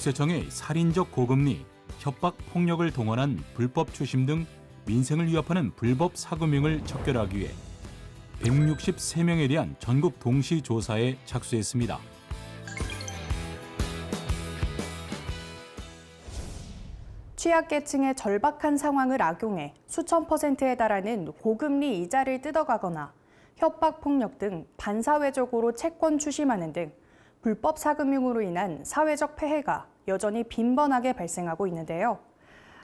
국세청의 살인적 고금리, 협박, 폭력을 동원한 불법 추심 등 민생을 위협하는 불법 사금융을 척결하기 위해 163명에 대한 전국 동시 조사에 착수했습니다. 취약계층의 절박한 상황을 악용해 수천 %에 달하는 고금리 이자를 뜯어가거나 협박, 폭력 등 반사회적으로 채권 추심하는 등 불법 사금융으로 인한 사회적 폐해가 여전히 빈번하게 발생하고 있는데요.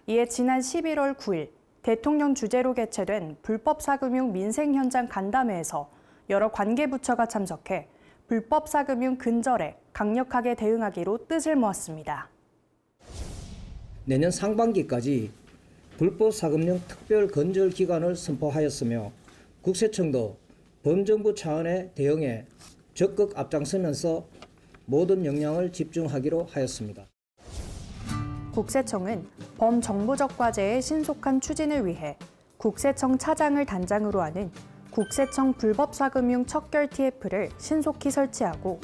이에 지난 11월 9일 대통령 주재로 개최된 불법 사금융 민생 현장 간담회에서 여러 관계부처가 참석해 불법 사금융 근절에 강력하게 대응하기로 뜻을 모았습니다. 내년 상반기까지 불법 사금융 특별 근절 기간을 선포하였으며 국세청도 범정부 차원의 대응에 적극 앞장서면서 모든 역량을 집중하기로 하였습니다. 국세청은 범정부적 과제의 신속한 추진을 위해 국세청 차장을 단장으로 하는 국세청 불법사금융 척결 TF를 신속히 설치하고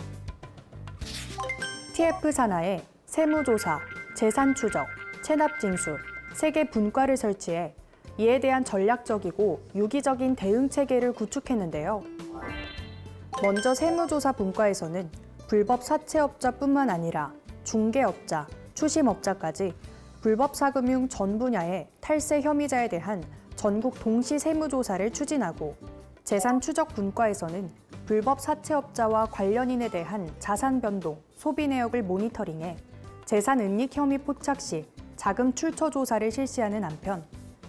TF 산하에 세무조사, 재산추적, 체납징수, 3개 분과를 설치해 이에 대한 전략적이고 유기적인 대응 체계를 구축했는데요. 먼저 세무조사 분과에서는 불법 사채업자뿐만 아니라 중개업자, 추심업자까지 불법 사금융 전 분야의 탈세 혐의자에 대한 전국 동시 세무조사를 추진하고 재산 추적 분과에서는 불법 사채업자와 관련인에 대한 자산 변동, 소비 내역을 모니터링해 재산 은닉 혐의 포착 시 자금 출처 조사를 실시하는 한편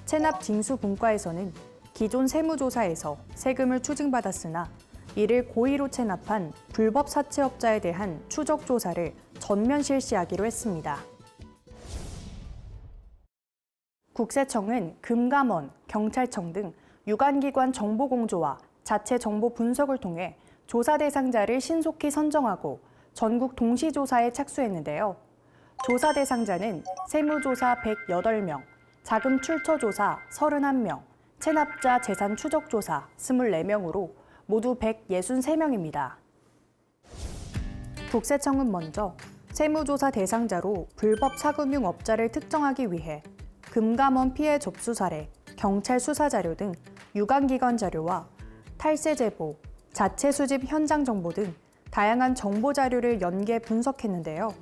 체납 징수 분과에서는 기존 세무조사에서 세금을 추징받았으나 이를 고의로 체납한 불법 사채업자에 대한 추적 조사를 전면 실시하기로 했습니다. 국세청은 금감원, 경찰청 등 유관기관 정보 공조와 자체 정보 분석을 통해 조사 대상자를 신속히 선정하고 전국 동시조사에 착수했는데요. 조사 대상자는 세무조사 108명, 자금 출처 조사 31명, 체납자 재산 추적 조사 24명으로 모두 163명입니다. 국세청은 먼저 세무조사 대상자로 불법 사금융 업자를 특정하기 위해 금감원 피해 접수 사례, 경찰 수사 자료 등 유관기관 자료와 탈세 제보, 자체 수집 현장 정보 등 다양한 정보 자료를 연계 분석했는데요.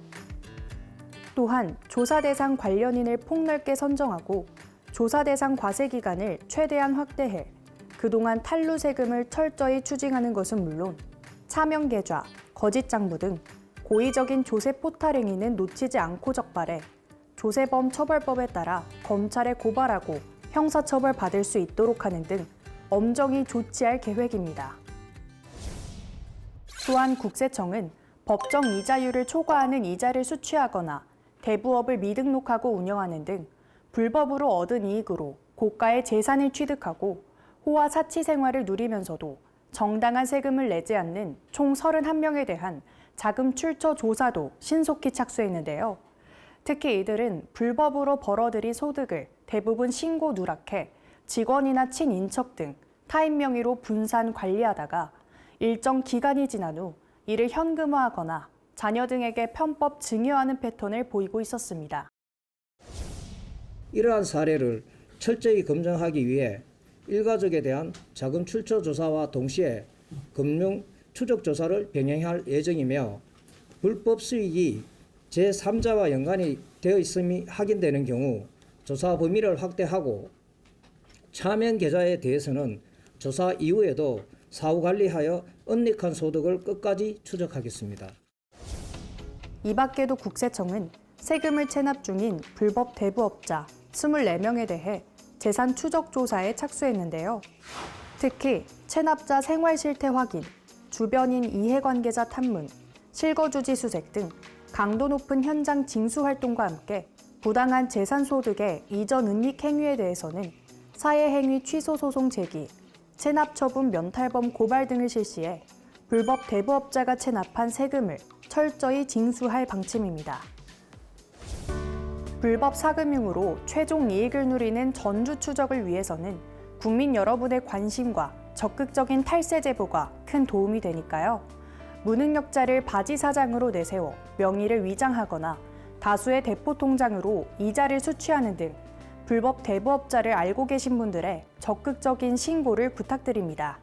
또한 조사 대상 관련인을 폭넓게 선정하고 조사 대상 과세 기간을 최대한 확대해 그동안 탈루 세금을 철저히 추징하는 것은 물론 차명 계좌, 거짓 장부 등 고의적인 조세 포탈 행위는 놓치지 않고 적발해 조세범 처벌법에 따라 검찰에 고발하고 형사처벌 받을 수 있도록 하는 등 엄정히 조치할 계획입니다. 또한 국세청은 법정 이자율을 초과하는 이자를 수취하거나 대부업을 미등록하고 운영하는 등 불법으로 얻은 이익으로 고가의 재산을 취득하고 호화 사치 생활을 누리면서도 정당한 세금을 내지 않는 총 31명에 대한 자금 출처 조사도 신속히 착수했는데요. 특히 이들은 불법으로 벌어들인 소득을 대부분 신고 누락해 직원이나 친인척 등 타인 명의로 분산 관리하다가 일정 기간이 지난 후 이를 현금화하거나 자녀 등에게 편법 증여하는 패턴을 보이고 있었습니다. 이러한 사례를 철저히 검증하기 위해 일가족에 대한 자금 출처 조사와 동시에 금융 추적 조사를 병행할 예정이며 불법 수익이 제3자와 연관이 되어 있음이 확인되는 경우 조사 범위를 확대하고 차명 계좌에 대해서는 조사 이후에도 사후 관리하여 은닉한 소득을 끝까지 추적하겠습니다. 이 밖에도 국세청은 세금을 체납 중인 불법 대부업자 24명에 대해 재산 추적 조사에 착수했는데요. 특히 체납자 생활 실태 확인, 주변인 이해관계자 탐문, 실거주지 수색 등 강도 높은 현장 징수 활동과 함께 부당한 재산 소득의 이전 은닉 행위에 대해서는 사회행위 취소 소송 제기, 체납 처분 면탈범 고발 등을 실시해 불법 대부업자가 체납한 세금을 철저히 징수할 방침입니다. 불법 사금융으로 최종 이익을 누리는 전주 추적을 위해서는 국민 여러분의 관심과 적극적인 탈세 제보가 큰 도움이 되니까요. 무능력자를 바지 사장으로 내세워 명의를 위장하거나 다수의 대포 통장으로 이자를 수취하는 등 불법 대부업자를 알고 계신 분들의 적극적인 신고를 부탁드립니다.